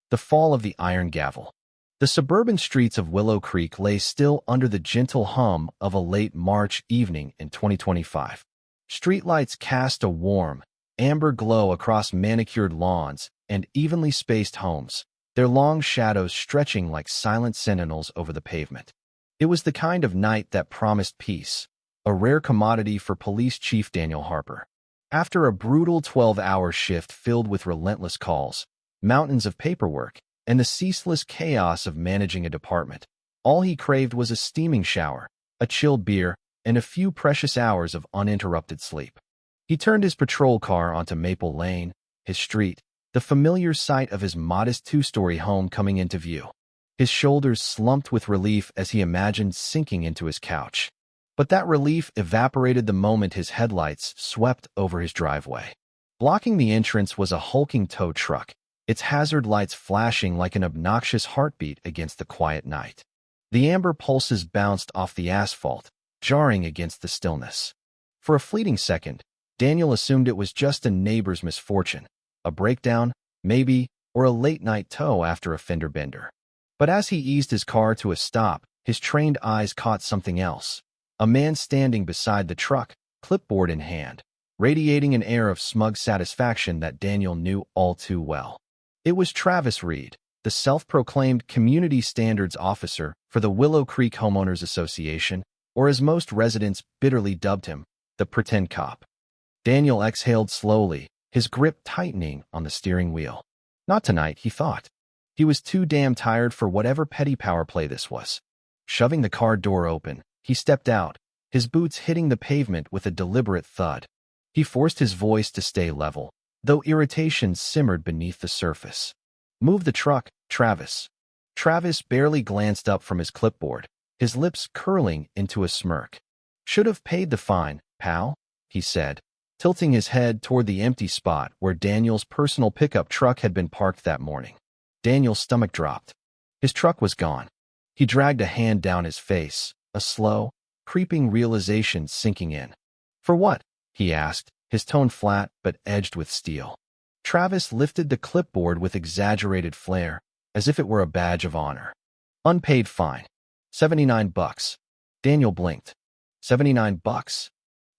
The fall of the iron gavel. The suburban streets of Willow Creek lay still under the gentle hum of a late March evening in 2025. Streetlights cast a warm, amber glow across manicured lawns and evenly spaced homes, their long shadows stretching like silent sentinels over the pavement. It was the kind of night that promised peace, a rare commodity for Police Chief Daniel Harper. After a brutal 12-hour shift filled with relentless calls, mountains of paperwork, and the ceaseless chaos of managing a department, all he craved was a steaming shower, a chilled beer, and a few precious hours of uninterrupted sleep. He turned his patrol car onto Maple Lane, his street, the familiar sight of his modest two-story home coming into view. His shoulders slumped with relief as he imagined sinking into his couch. But that relief evaporated the moment his headlights swept over his driveway. Blocking the entrance was a hulking tow truck, its hazard lights flashing like an obnoxious heartbeat against the quiet night. The amber pulses bounced off the asphalt, jarring against the stillness. For a fleeting second, Daniel assumed it was just a neighbor's misfortune, a breakdown, maybe, or a late-night tow after a fender bender. But as he eased his car to a stop, his trained eyes caught something else. A man standing beside the truck, clipboard in hand, radiating an air of smug satisfaction that Daniel knew all too well. It was Travis Reed, the self-proclaimed Community Standards Officer for the Willow Creek Homeowners Association, or as most residents bitterly dubbed him, the pretend cop. Daniel exhaled slowly, his grip tightening on the steering wheel. Not tonight, he thought. He was too damn tired for whatever petty power play this was. Shoving the car door open, he stepped out, his boots hitting the pavement with a deliberate thud. He forced his voice to stay level, though irritation simmered beneath the surface. "Move the truck, Travis." Travis barely glanced up from his clipboard, his lips curling into a smirk. "Should have paid the fine, pal," he said, tilting his head toward the empty spot where Daniel's personal pickup truck had been parked that morning. Daniel's stomach dropped. His truck was gone. He dragged a hand down his face, a slow, creeping realization sinking in. "For what?" he asked, his tone flat but edged with steel. Travis lifted the clipboard with exaggerated flair, as if it were a badge of honor. "Unpaid fine. $79. Daniel blinked. $79?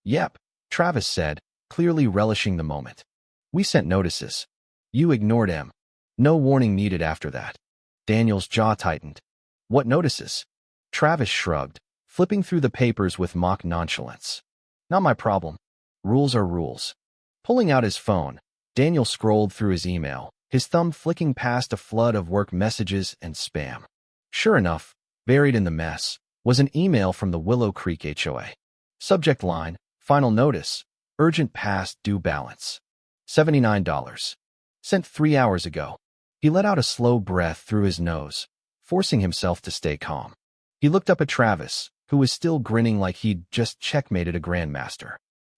"Yep," Travis said, clearly relishing the moment. "We sent notices. You ignored them. No warning needed after that." Daniel's jaw tightened. "What notices?" Travis shrugged, flipping through the papers with mock nonchalance. "Not my problem. Rules are rules." Pulling out his phone, Daniel scrolled through his email, his thumb flicking past a flood of work messages and spam. Sure enough, buried in the mess, was an email from the Willow Creek HOA. Subject line, "Final notice, urgent past due balance. $79. Sent 3 hours ago." He let out a slow breath through his nose, forcing himself to stay calm. He looked up at Travis, who was still grinning like he'd just checkmated a grandmaster.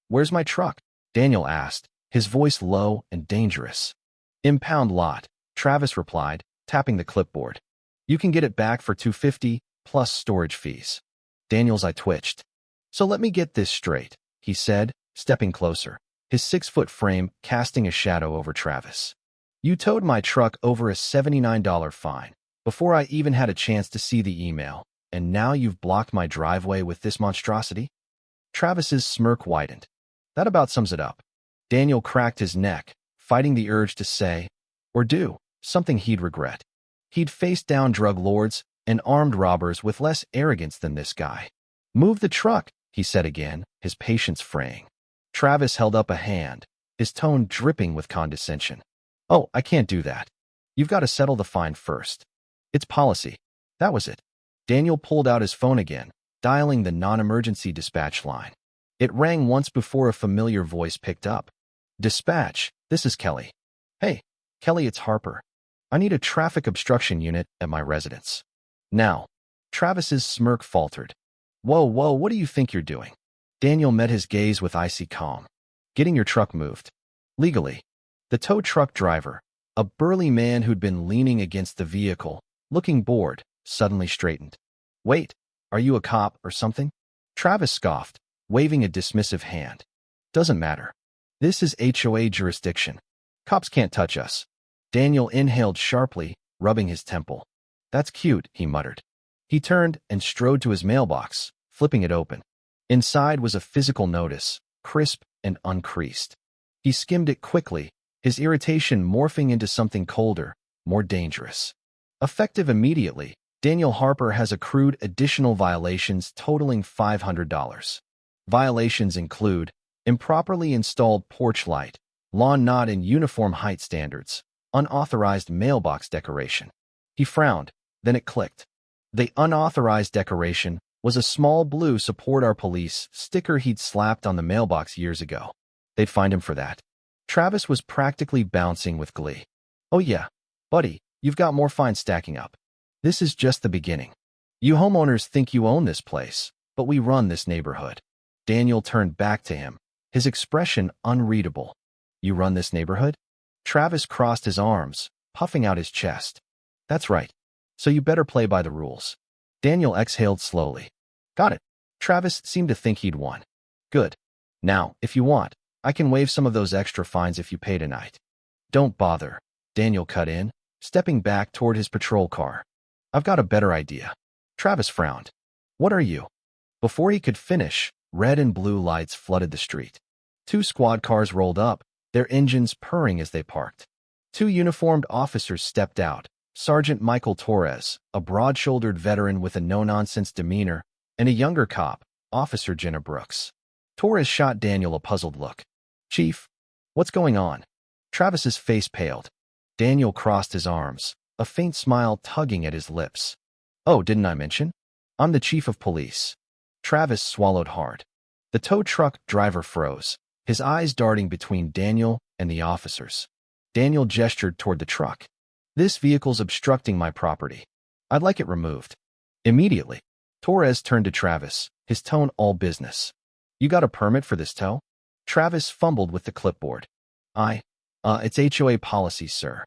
"Where's my truck?" Daniel asked, his voice low and dangerous. "Impound lot," Travis replied, tapping the clipboard. "You can get it back for $250 plus storage fees." Daniel's eye twitched. "So let me get this straight," he said, stepping closer, his 6-foot frame casting a shadow over Travis. "You towed my truck over a $79 fine before I even had a chance to see the email, and now you've blocked my driveway with this monstrosity?" Travis's smirk widened. That about sums it up. Daniel cracked his neck, fighting the urge to say, or do, something he'd regret. He'd faced down drug lords and armed robbers with less arrogance than this guy. "Move the truck," he said again, his patience fraying. Travis held up a hand, his tone dripping with condescension. "Oh, I can't do that. You've got to settle the fine first. It's policy." That was it. Daniel pulled out his phone again, dialing the non-emergency dispatch line. It rang once before a familiar voice picked up. "Dispatch, this is Kelly." "Hey, Kelly, it's Harper. I need a traffic obstruction unit at my residence." "Now." Travis's smirk faltered. Whoa, what do you think you're doing?" Daniel met his gaze with icy calm. "Getting your truck moved. Legally." The tow truck driver, a burly man who'd been leaning against the vehicle, looking bored, suddenly straightened. "Wait, are you a cop or something?" Travis scoffed, waving a dismissive hand. "Doesn't matter. This is HOA jurisdiction. Cops can't touch us." Daniel inhaled sharply, rubbing his temple. "That's cute," he muttered. He turned and strode to his mailbox, flipping it open. Inside was a physical notice, crisp and uncreased. He skimmed it quickly, his irritation morphing into something colder, more dangerous. Effective immediately, Daniel Harper has accrued additional violations totaling $500. Violations include improperly installed porch light, lawn not in uniform height standards, unauthorized mailbox decoration. He frowned, then it clicked. The unauthorized decoration was a small blue "Support Our Police" sticker he'd slapped on the mailbox years ago. They'd find him for that. Travis was practically bouncing with glee. "Oh yeah, buddy, you've got more fines stacking up. This is just the beginning. You homeowners think you own this place, but we run this neighborhood." Daniel turned back to him, his expression unreadable. "You run this neighborhood?" Travis crossed his arms, puffing out his chest. "That's right. So you better play by the rules." Daniel exhaled slowly. "Got it." Travis seemed to think he'd won. "Good. Now, if you want, I can waive some of those extra fines if you pay tonight." "Don't bother," Daniel cut in, stepping back toward his patrol car. "I've got a better idea." Travis frowned. "What are you?" Before he could finish, red and blue lights flooded the street. 2 squad cars rolled up, their engines purring as they parked. 2 uniformed officers stepped out, Sergeant Michael Torres, a broad-shouldered veteran with a no-nonsense demeanor, and a younger cop, Officer Jenna Brooks. Torres shot Daniel a puzzled look. "Chief, what's going on?" Travis's face paled. Daniel crossed his arms, a faint smile tugging at his lips. "Oh, didn't I mention? I'm the chief of police." Travis swallowed hard. The tow truck driver froze, his eyes darting between Daniel and the officers. Daniel gestured toward the truck. "This vehicle's obstructing my property. I'd like it removed." Immediately, Torres turned to Travis, his tone all business. "You got a permit for this tow?" Travis fumbled with the clipboard. It's HOA policy, sir."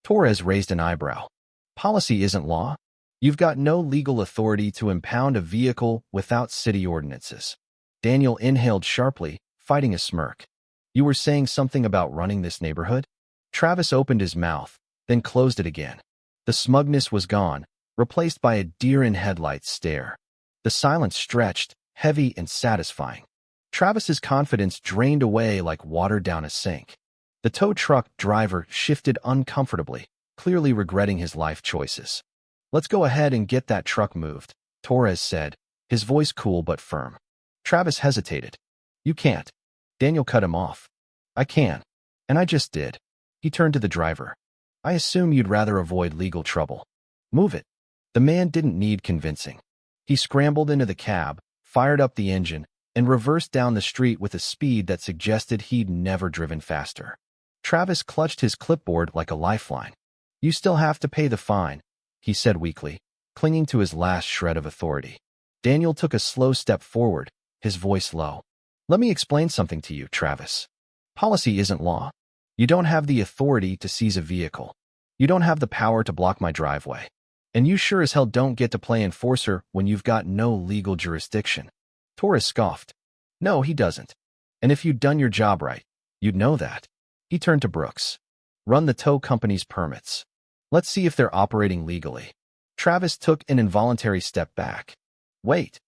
Torres raised an eyebrow. "Policy isn't law. You've got no legal authority to impound a vehicle without city ordinances." Daniel inhaled sharply, fighting a smirk. "You were saying something about running this neighborhood?" Travis opened his mouth, then closed it again. The smugness was gone, replaced by a deer-in-headlights stare. The silence stretched, heavy and satisfying. Travis's confidence drained away like water down a sink. The tow truck driver shifted uncomfortably, clearly regretting his life choices. "Let's go ahead and get that truck moved," Torres said, his voice cool but firm. Travis hesitated. "You can't." Daniel cut him off. "I can. And I just did." He turned to the driver. "I assume you'd rather avoid legal trouble. Move it." The man didn't need convincing. He scrambled into the cab, fired up the engine, and reversed down the street with a speed that suggested he'd never driven faster. Travis clutched his clipboard like a lifeline. "You still have to pay the fine," he said weakly, clinging to his last shred of authority. Daniel took a slow step forward, his voice low. "Let me explain something to you, Travis. Policy isn't law. You don't have the authority to seize a vehicle. You don't have the power to block my driveway. And you sure as hell don't get to play enforcer when you've got no legal jurisdiction." Torres scoffed. "No, he doesn't. And if you'd done your job right, you'd know that." He turned to Brooks. "Run the tow company's permits. Let's see if they're operating legally." Travis took an involuntary step back. "Wait."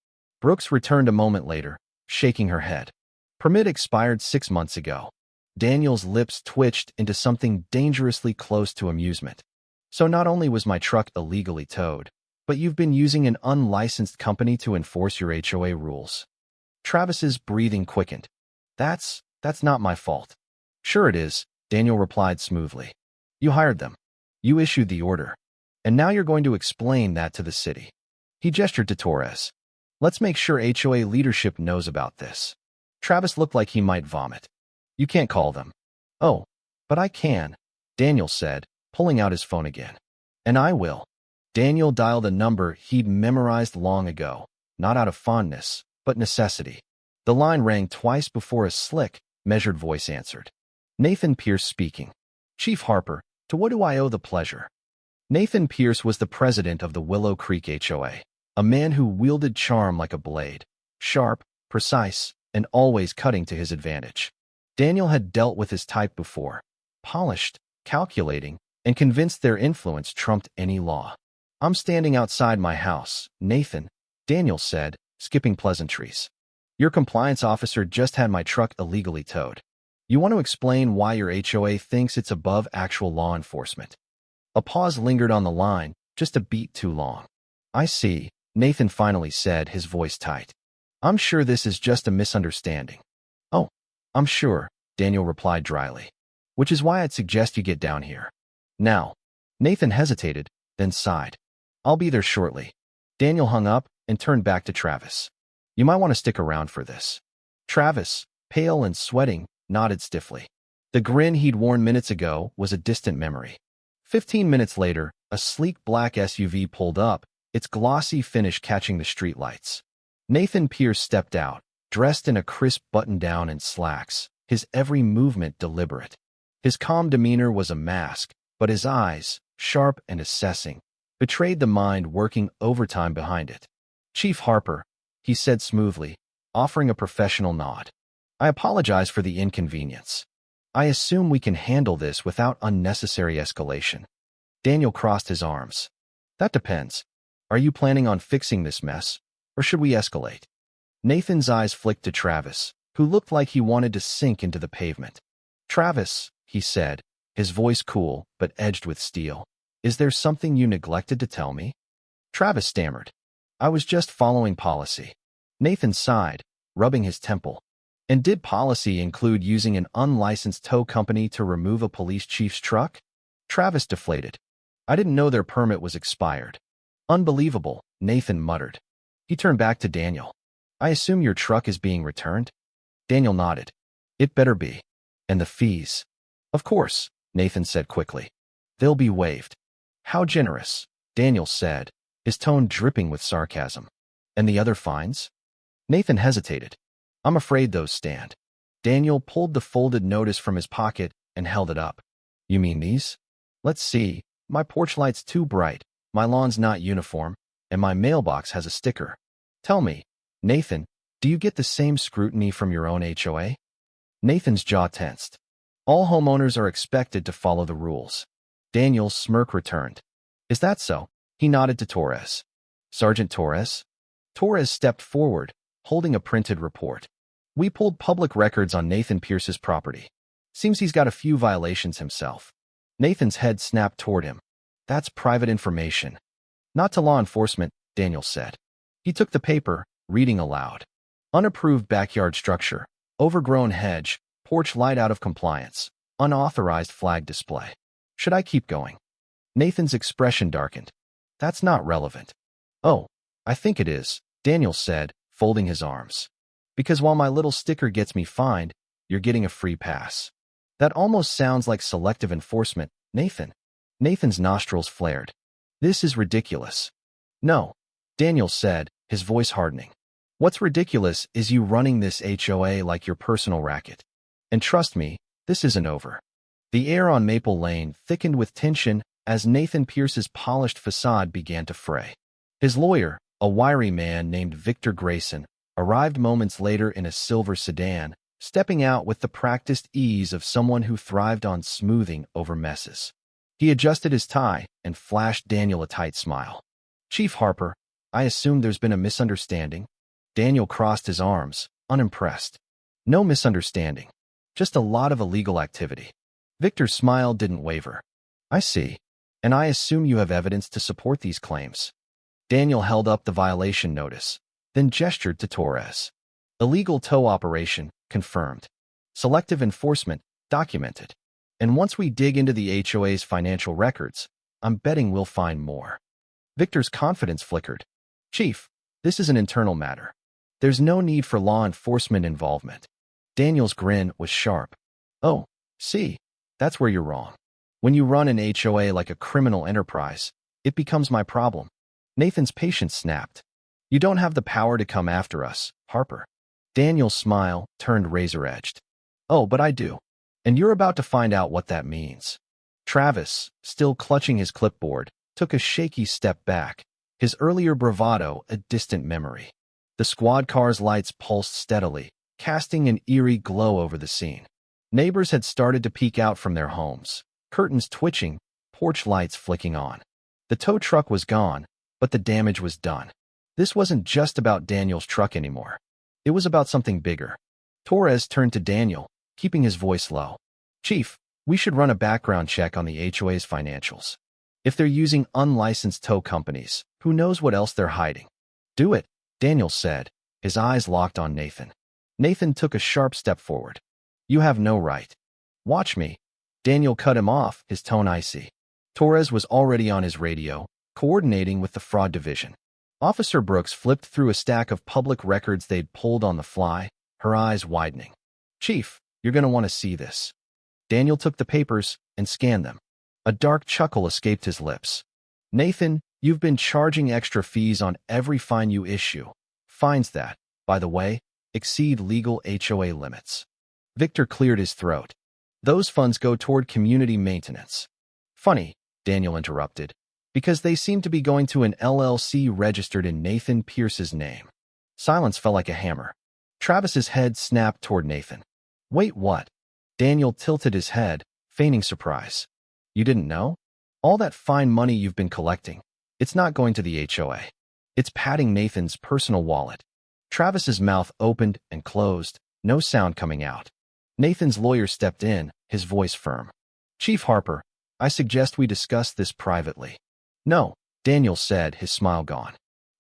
Brooks returned a moment later, shaking her head. "Permit expired 6 months ago." Daniel's lips twitched into something dangerously close to amusement. "So not only was my truck illegally towed, but you've been using an unlicensed company to enforce your HOA rules." Travis's breathing quickened. That's not my fault." "Sure it is," Daniel replied smoothly. "You hired them. You issued the order. And now you're going to explain that to the city." He gestured to Torres. "Let's make sure HOA leadership knows about this." Travis looked like he might vomit. "You can't call them." "Oh, but I can," Daniel said, pulling out his phone again. "And I will." Daniel dialed a number he'd memorized long ago, not out of fondness, but necessity. The line rang twice before a slick, measured voice answered. "Nathan Pierce speaking." "Chief Harper, to what do I owe the pleasure?" Nathan Pierce was the president of the Willow Creek HOA, a man who wielded charm like a blade, sharp, precise, and always cutting to his advantage. Daniel had dealt with his type before, polished, calculating, and convinced their influence trumped any law. I'm standing outside my house, Nathan, Daniel said, skipping pleasantries. Your compliance officer just had my truck illegally towed. You want to explain why your HOA thinks it's above actual law enforcement? A pause lingered on the line, just a beat too long. I see, Nathan finally said, his voice tight. I'm sure this is just a misunderstanding. Oh, I'm sure, Daniel replied dryly. Which is why I'd suggest you get down here. Now. Nathan hesitated, then sighed. I'll be there shortly. Daniel hung up and turned back to Travis. You might want to stick around for this. Travis, pale and sweating, nodded stiffly. The grin he'd worn minutes ago was a distant memory. 15 minutes later, a sleek black SUV pulled up, its glossy finish catching the streetlights. Nathan Pierce stepped out, dressed in a crisp button-down and slacks, his every movement deliberate. His calm demeanor was a mask, but his eyes, sharp and assessing, betrayed the mind working overtime behind it. Chief Harper, he said smoothly, offering a professional nod. I apologize for the inconvenience. I assume we can handle this without unnecessary escalation. Daniel crossed his arms. That depends. Are you planning on fixing this mess, or should we escalate? Nathan's eyes flicked to Travis, who looked like he wanted to sink into the pavement. Travis, he said, his voice cool but edged with steel. Is there something you neglected to tell me? Travis stammered. I was just following policy. Nathan sighed, rubbing his temple. And did policy include using an unlicensed tow company to remove a police chief's truck? Travis deflated. I didn't know their permit was expired. Unbelievable, Nathan muttered. He turned back to Daniel. I assume your truck is being returned? Daniel nodded. It better be. And the fees? Of course, Nathan said quickly. They'll be waived. How generous, Daniel said, his tone dripping with sarcasm. And the other fines? Nathan hesitated. I'm afraid those stand. Daniel pulled the folded notice from his pocket and held it up. You mean these? Let's see. My porch light's too bright, my lawn's not uniform, and my mailbox has a sticker. Tell me, Nathan, do you get the same scrutiny from your own HOA? Nathan's jaw tensed. All homeowners are expected to follow the rules. Daniel's smirk returned. Is that so? He nodded to Torres. Sergeant Torres? Torres stepped forward, holding a printed report. We pulled public records on Nathan Pierce's property. Seems he's got a few violations himself. Nathan's head snapped toward him. That's private information. Not to law enforcement, Daniel said. He took the paper, reading aloud. Unapproved backyard structure, overgrown hedge, porch light out of compliance, unauthorized flag display. Should I keep going? Nathan's expression darkened. That's not relevant. Oh, I think it is, Daniel said, folding his arms. Because while my little sticker gets me fined, you're getting a free pass. That almost sounds like selective enforcement, Nathan. Nathan's nostrils flared. This is ridiculous. No, Daniel said, his voice hardening. What's ridiculous is you running this HOA like your personal racket. And trust me, this isn't over. The air on Maple Lane thickened with tension as Nathan Pierce's polished facade began to fray. His lawyer, a wiry man named Victor Grayson, arrived moments later in a silver sedan, stepping out with the practiced ease of someone who thrived on smoothing over messes. He adjusted his tie and flashed Daniel a tight smile. Chief Harper, I assume there's been a misunderstanding. Daniel crossed his arms, unimpressed. No misunderstanding. Just a lot of illegal activity. Victor's smile didn't waver. I see. And I assume you have evidence to support these claims. Daniel held up the violation notice, then gestured to Torres. Illegal tow operation, confirmed. Selective enforcement, documented. And once we dig into the HOA's financial records, I'm betting we'll find more. Victor's confidence flickered. Chief, this is an internal matter. There's no need for law enforcement involvement. Daniel's grin was sharp. Oh, see, that's where you're wrong. When you run an HOA like a criminal enterprise, it becomes my problem. Nathan's patience snapped. You don't have the power to come after us, Harper. Daniel's smile turned razor-edged. Oh, but I do. And you're about to find out what that means. Travis, still clutching his clipboard, took a shaky step back, his earlier bravado a distant memory. The squad car's lights pulsed steadily, casting an eerie glow over the scene. Neighbors had started to peek out from their homes, curtains twitching, porch lights flicking on. The tow truck was gone, but the damage was done. This wasn't just about Daniel's truck anymore. It was about something bigger. Torres turned to Daniel, keeping his voice low. "Chief, we should run a background check on the HOA's financials. If they're using unlicensed tow companies, who knows what else they're hiding?" "Do it," Daniel said, his eyes locked on Nathan. Nathan took a sharp step forward. "You have no right." "Watch me." Daniel cut him off, his tone icy. Torres was already on his radio, coordinating with the fraud division. Officer Brooks flipped through a stack of public records they'd pulled on the fly, her eyes widening. "Chief, you're going to want to see this." Daniel took the papers and scanned them. A dark chuckle escaped his lips. "Nathan, you've been charging extra fees on every fine you issue. Fines that, by the way, exceed legal HOA limits." Victor cleared his throat. "Those funds go toward community maintenance." "Funny," Daniel interrupted, "because they seem to be going to an LLC registered in Nathan Pierce's name." Silence fell like a hammer. Travis's head snapped toward Nathan. "Wait, what?" Daniel tilted his head, feigning surprise. "You didn't know? All that fine money you've been collecting, it's not going to the HOA. It's padding Nathan's personal wallet." Travis's mouth opened and closed, no sound coming out. Nathan's lawyer stepped in, his voice firm. "Chief Harper, I suggest we discuss this privately." "No," Daniel said, his smile gone.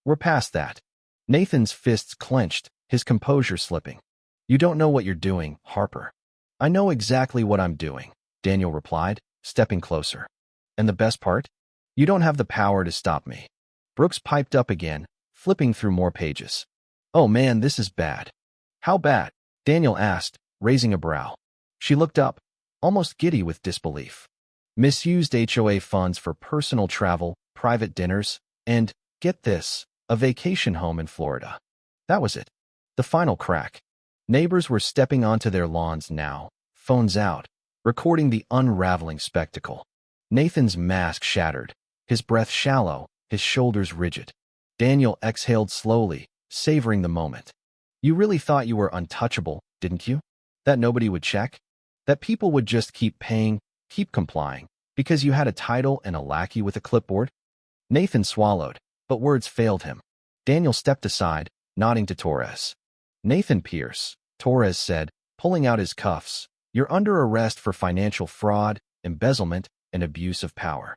"We're past that." Nathan's fists clenched, his composure slipping. "You don't know what you're doing, Harper." "I know exactly what I'm doing," Daniel replied, stepping closer. "And the best part? You don't have the power to stop me." Brooks piped up again, flipping through more pages. "Oh man, this is bad." "How bad?" Daniel asked, raising a brow. She looked up, almost giddy with disbelief. "Misused HOA funds for personal travel, private dinners, and, get this, a vacation home in Florida." That was it. The final crack. Neighbors were stepping onto their lawns now, phones out, recording the unraveling spectacle. Nathan's mask shattered, his breath shallow, his shoulders rigid. Daniel exhaled slowly, savoring the moment. "You really thought you were untouchable, didn't you? That nobody would check? That people would just keep paying, keep complying, because you had a title and a lackey with a clipboard?" Nathan swallowed, but words failed him. Daniel stepped aside, nodding to Torres. "Nathan Pierce," Torres said, pulling out his cuffs, "you're under arrest for financial fraud, embezzlement, and abuse of power."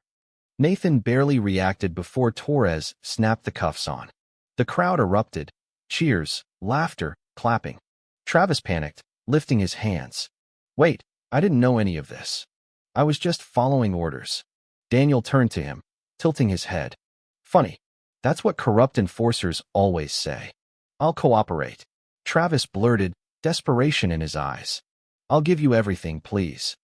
Nathan barely reacted before Torres snapped the cuffs on. The crowd erupted. Cheers, laughter, clapping. Travis panicked, lifting his hands. "Wait, I didn't know any of this. I was just following orders." Daniel turned to him, tilting his head. "Funny. That's what corrupt enforcers always say. I'll cooperate." Travis blurted, desperation in his eyes. "I'll give you everything, please."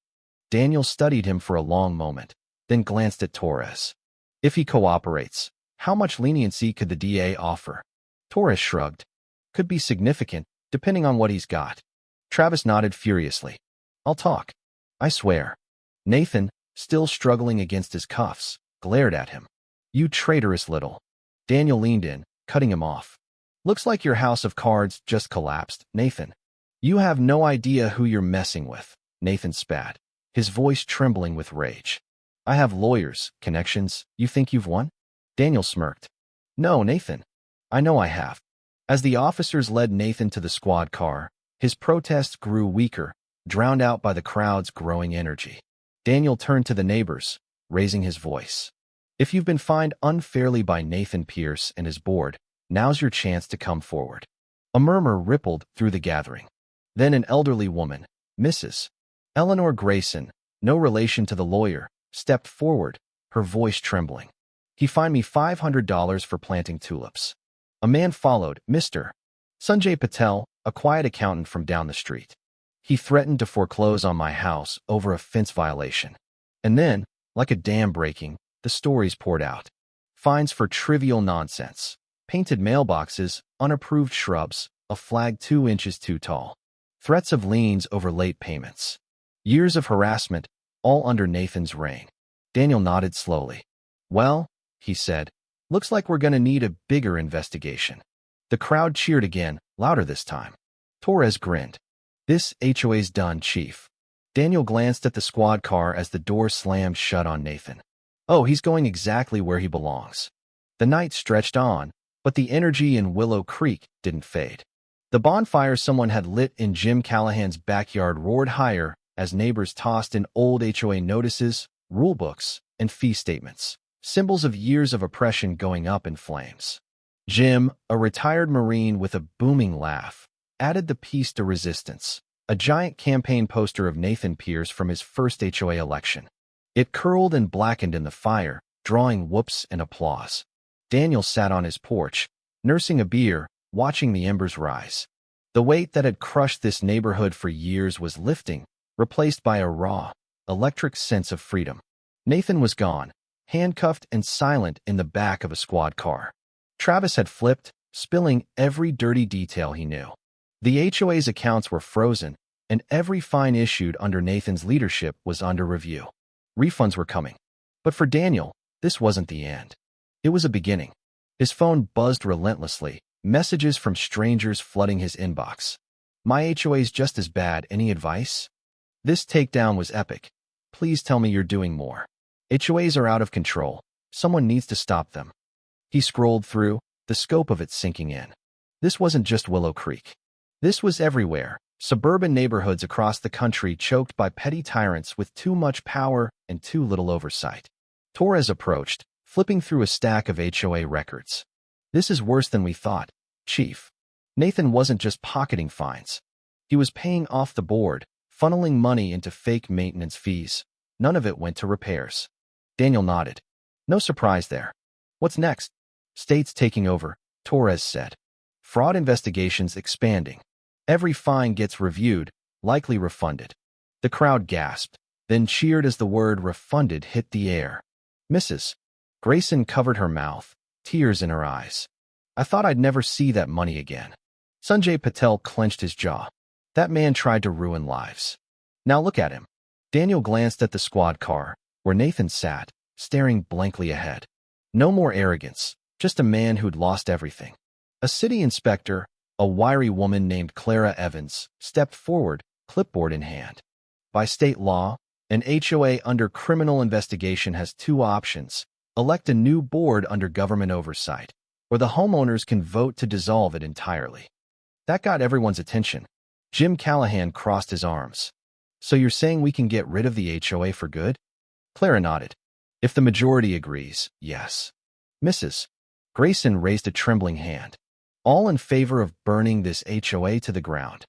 Daniel studied him for a long moment, then glanced at Torres. "If he cooperates, how much leniency could the DA offer?" Torres shrugged. "Could be significant, depending on what he's got." Travis nodded furiously. "I'll talk. I swear." Nathan, still struggling against his cuffs, glared at him. "You traitorous little." Daniel leaned in, cutting him off. "Looks like your house of cards just collapsed, Nathan." "You have no idea who you're messing with," Nathan spat, his voice trembling with rage. "I have lawyers, connections. You think you've won?" Daniel smirked. "No, Nathan. I know I have." As the officers led Nathan to the squad car, his protests grew weaker, drowned out by the crowd's growing energy. Daniel turned to the neighbors, raising his voice. "If you've been fined unfairly by Nathan Pierce and his board, now's your chance to come forward." A murmur rippled through the gathering. Then an elderly woman, Mrs. Eleanor Grayson, no relation to the lawyer, stepped forward, her voice trembling. "He fined me $500 for planting tulips." A man followed, Mr. Sanjay Patel, a quiet accountant from down the street. "He threatened to foreclose on my house over a fence violation." And then, like a dam breaking, the stories poured out. Fines for trivial nonsense. Painted mailboxes, unapproved shrubs, a flag 2 inches too tall. Threats of liens over late payments. Years of harassment, all under Nathan's reign. Daniel nodded slowly. "Well," he said, "looks like we're going to need a bigger investigation." The crowd cheered again, louder this time. Torres grinned. "This HOA's done, Chief." Daniel glanced at the squad car as the door slammed shut on Nathan. Oh, he's going exactly where he belongs. The night stretched on, but the energy in Willow Creek didn't fade. The bonfire someone had lit in Jim Callahan's backyard roared higher as neighbors tossed in old HOA notices, rulebooks, and fee statements, symbols of years of oppression going up in flames. Jim, a retired Marine with a booming laugh, added the piece de resistance, a giant campaign poster of Nathan Pierce from his first HOA election. It curled and blackened in the fire, drawing whoops and applause. Daniel sat on his porch, nursing a beer, watching the embers rise. The weight that had crushed this neighborhood for years was lifting, replaced by a raw, electric sense of freedom. Nathan was gone, handcuffed and silent in the back of a squad car. Travis had flipped, spilling every dirty detail he knew. The HOA's accounts were frozen, and every fine issued under Nathan's leadership was under review. Refunds were coming. But for Daniel, this wasn't the end. It was a beginning. His phone buzzed relentlessly, messages from strangers flooding his inbox. My HOA's just as bad, any advice? This takedown was epic. Please tell me you're doing more. HOAs are out of control. Someone needs to stop them. He scrolled through, the scope of it sinking in. This wasn't just Willow Creek. This was everywhere. Suburban neighborhoods across the country choked by petty tyrants with too much power and too little oversight. Torres approached, flipping through a stack of HOA records. This is worse than we thought, Chief. Nathan wasn't just pocketing fines. He was paying off the board, funneling money into fake maintenance fees. None of it went to repairs. Daniel nodded. No surprise there. What's next? State's taking over, Torres said. Fraud investigations expanding. Every fine gets reviewed, likely refunded. The crowd gasped, then cheered as the word refunded hit the air. Mrs. Grayson covered her mouth, tears in her eyes. I thought I'd never see that money again. Sanjay Patel clenched his jaw. That man tried to ruin lives. Now look at him. Daniel glanced at the squad car, where Nathan sat, staring blankly ahead. No more arrogance, just a man who'd lost everything. A city inspector, a wiry woman named Clara Evans, stepped forward, clipboard in hand. By state law, an HOA under criminal investigation has two options: elect a new board under government oversight, or the homeowners can vote to dissolve it entirely. That got everyone's attention. Jim Callahan crossed his arms. So you're saying we can get rid of the HOA for good? Clara nodded. If the majority agrees, yes. Mrs. Grayson raised a trembling hand. All in favor of burning this HOA to the ground.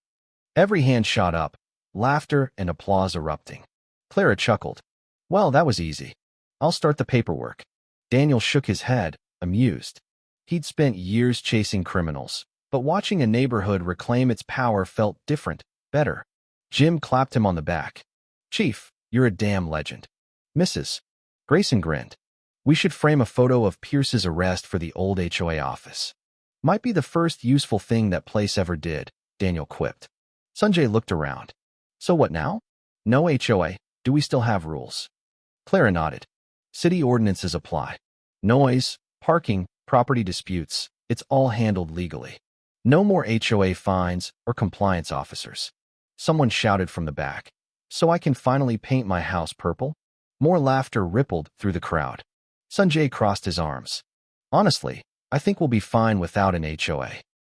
Every hand shot up, laughter and applause erupting. Clara chuckled. Well, that was easy. I'll start the paperwork. Daniel shook his head, amused. He'd spent years chasing criminals, but watching a neighborhood reclaim its power felt different, better. Jim clapped him on the back. Chief, you're a damn legend. Mrs. Grayson grinned. We should frame a photo of Pierce's arrest for the old HOA office. Might be the first useful thing that place ever did, Daniel quipped. Sanjay looked around. So what now? No HOA, do we still have rules? Clara nodded. City ordinances apply. Noise, parking, property disputes, it's all handled legally. No more HOA fines or compliance officers. Someone shouted from the back. So I can finally paint my house purple? More laughter rippled through the crowd. Sanjay crossed his arms. Honestly, I think we'll be fine without an HOA.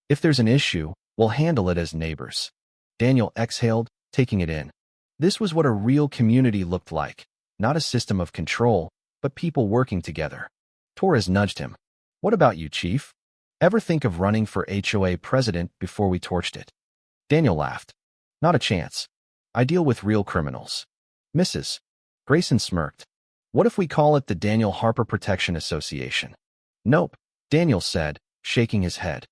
If there's an issue, we'll handle it as neighbors. Daniel exhaled, taking it in. This was what a real community looked like. Not a system of control, but people working together. Torres nudged him. What about you, Chief? Ever think of running for HOA president before we torched it? Daniel laughed. Not a chance. I deal with real criminals. Mrs. Grayson smirked. What if we call it the Daniel Harper Protection Association? Nope, Daniel said, shaking his head.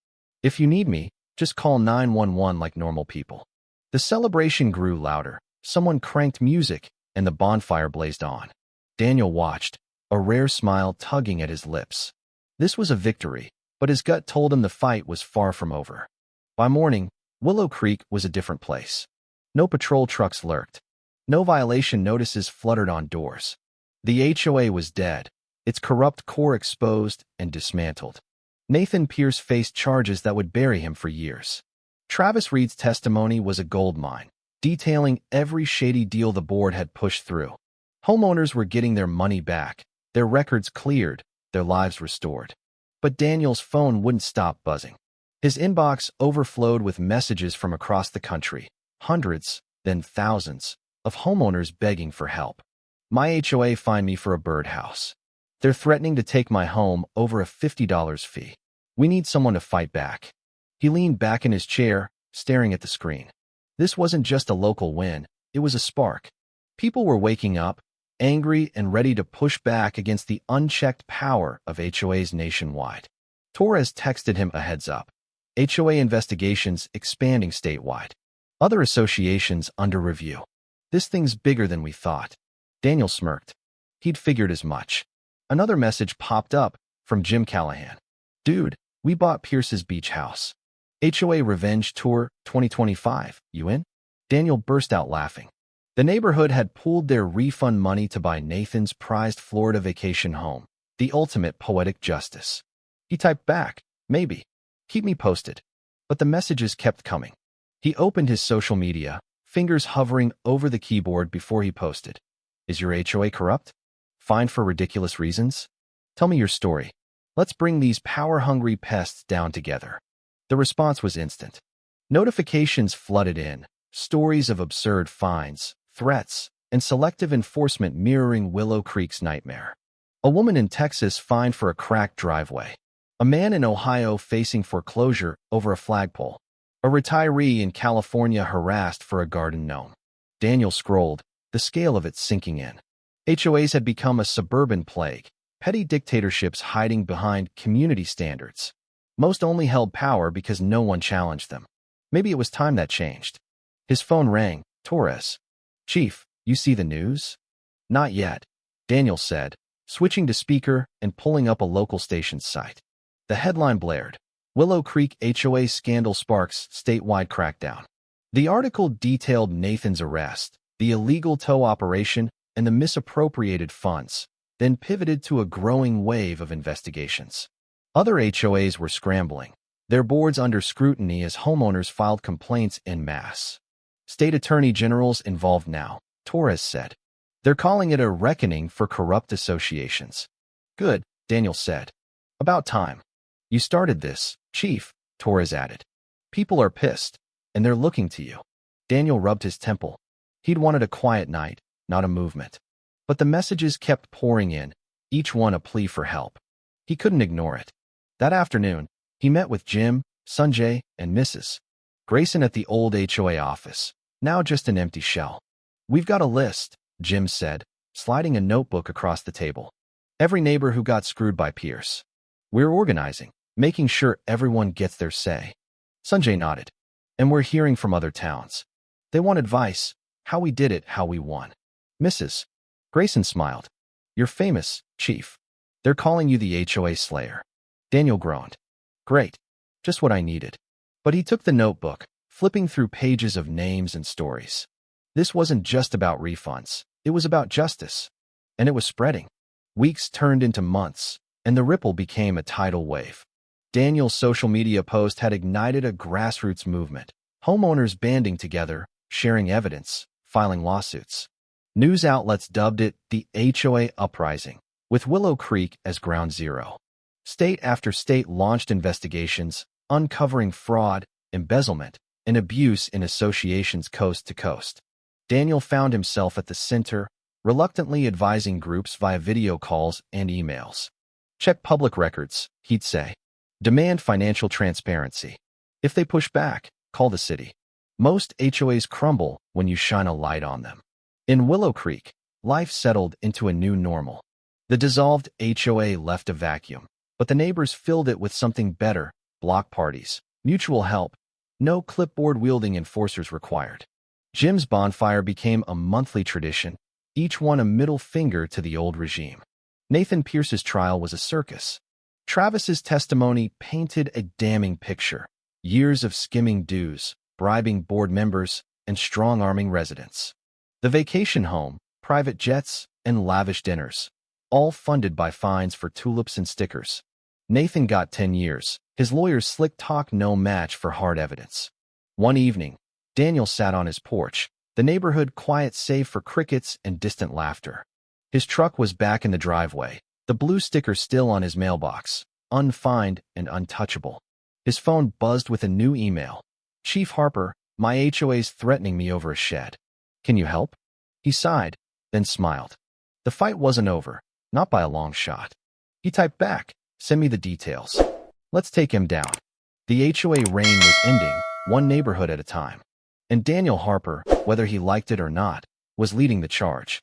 If you need me, just call 911 like normal people. The celebration grew louder. Someone cranked music, and the bonfire blazed on. Daniel watched, a rare smile tugging at his lips. This was a victory, but his gut told him the fight was far from over. By morning, Willow Creek was a different place. No patrol trucks lurked. No violation notices fluttered on doors. The HOA was dead, its corrupt core exposed and dismantled. Nathan Pierce faced charges that would bury him for years. Travis Reed's testimony was a goldmine, detailing every shady deal the board had pushed through. Homeowners were getting their money back, their records cleared, their lives restored. But Daniel's phone wouldn't stop buzzing. His inbox overflowed with messages from across the country, hundreds, then thousands, of homeowners begging for help. My HOA fined me for a birdhouse. They're threatening to take my home over a $50 fee. We need someone to fight back. He leaned back in his chair, staring at the screen. This wasn't just a local win, it was a spark. People were waking up, angry and ready to push back against the unchecked power of HOAs nationwide. Torres texted him a heads up. HOA investigations expanding statewide. Other associations under review. This thing's bigger than we thought. Daniel smirked. He'd figured as much. Another message popped up from Jim Callahan. Dude, we bought Pierce's beach house. HOA Revenge Tour 2025, you in? Daniel burst out laughing. The neighborhood had pooled their refund money to buy Nathan's prized Florida vacation home, the ultimate poetic justice. He typed back, maybe. Keep me posted. But the messages kept coming. He opened his social media, fingers hovering over the keyboard before he posted. Is your HOA corrupt? Fined for ridiculous reasons? Tell me your story. Let's bring these power-hungry pests down together. The response was instant. Notifications flooded in, stories of absurd fines, threats, and selective enforcement mirroring Willow Creek's nightmare. A woman in Texas fined for a cracked driveway. A man in Ohio facing foreclosure over a flagpole. A retiree in California harassed for a garden gnome. Daniel scrolled, the scale of it sinking in. HOAs had become a suburban plague, petty dictatorships hiding behind community standards. Most only held power because no one challenged them. Maybe it was time that changed. His phone rang. Torres. Chief, you see the news? Not yet, Daniel said, switching to speaker and pulling up a local station's site. The headline blared. Willow Creek HOA scandal sparks statewide crackdown. The article detailed Nathan's arrest, the illegal tow operation, and the misappropriated funds, then pivoted to a growing wave of investigations. Other HOAs were scrambling, their boards under scrutiny as homeowners filed complaints en masse. State attorney generals involved now, Torres said. They're calling it a reckoning for corrupt associations. Good, Daniel said. About time. You started this, Chief, Torres added. People are pissed, and they're looking to you. Daniel rubbed his temple. He'd wanted a quiet night, not a movement. But the messages kept pouring in, each one a plea for help. He couldn't ignore it. That afternoon, he met with Jim, Sanjay, and Mrs. Grayson at the old HOA office, now just an empty shell. We've got a list, Jim said, sliding a notebook across the table. Every neighbor who got screwed by Pierce. We're organizing, making sure everyone gets their say. Sanjay nodded. And we're hearing from other towns. They want advice, how we did it, how we won. Mrs. Grayson smiled. You're famous, Chief. They're calling you the HOA Slayer. Daniel groaned. Great. Just what I needed. But he took the notebook, flipping through pages of names and stories. This wasn't just about refunds. It was about justice. And it was spreading. Weeks turned into months, and the ripple became a tidal wave. Daniel's social media post had ignited a grassroots movement, homeowners banding together, sharing evidence, filing lawsuits. News outlets dubbed it the HOA Uprising, with Willow Creek as ground zero. State after state launched investigations, uncovering fraud, embezzlement, and abuse in associations coast to coast. Daniel found himself at the center, reluctantly advising groups via video calls and emails. Check public records, he'd say. Demand financial transparency. If they push back, call the city. Most HOAs crumble when you shine a light on them. In Willow Creek, life settled into a new normal. The dissolved HOA left a vacuum, but the neighbors filled it with something better: block parties, mutual help, no clipboard-wielding enforcers required. Jim's bonfire became a monthly tradition, each one a middle finger to the old regime. Nathan Pierce's trial was a circus. Travis's testimony painted a damning picture: years of skimming dues, bribing board members, and strong-arming residents. The vacation home, private jets, and lavish dinners, all funded by fines for tulips and stickers. Nathan got 10 years, his lawyer's slick talk no match for hard evidence. One evening, Daniel sat on his porch, the neighborhood quiet save for crickets and distant laughter. His truck was back in the driveway, The blue sticker still on his mailbox, unfined and untouchable. His phone buzzed with a new email. Chief Harper, my HOA's threatening me over a shed. Can you help? He sighed, then smiled. The fight wasn't over, not by a long shot. He typed back, send me the details. Let's take him down. The HOA reign was ending, one neighborhood at a time. And Daniel Harper, whether he liked it or not, was leading the charge.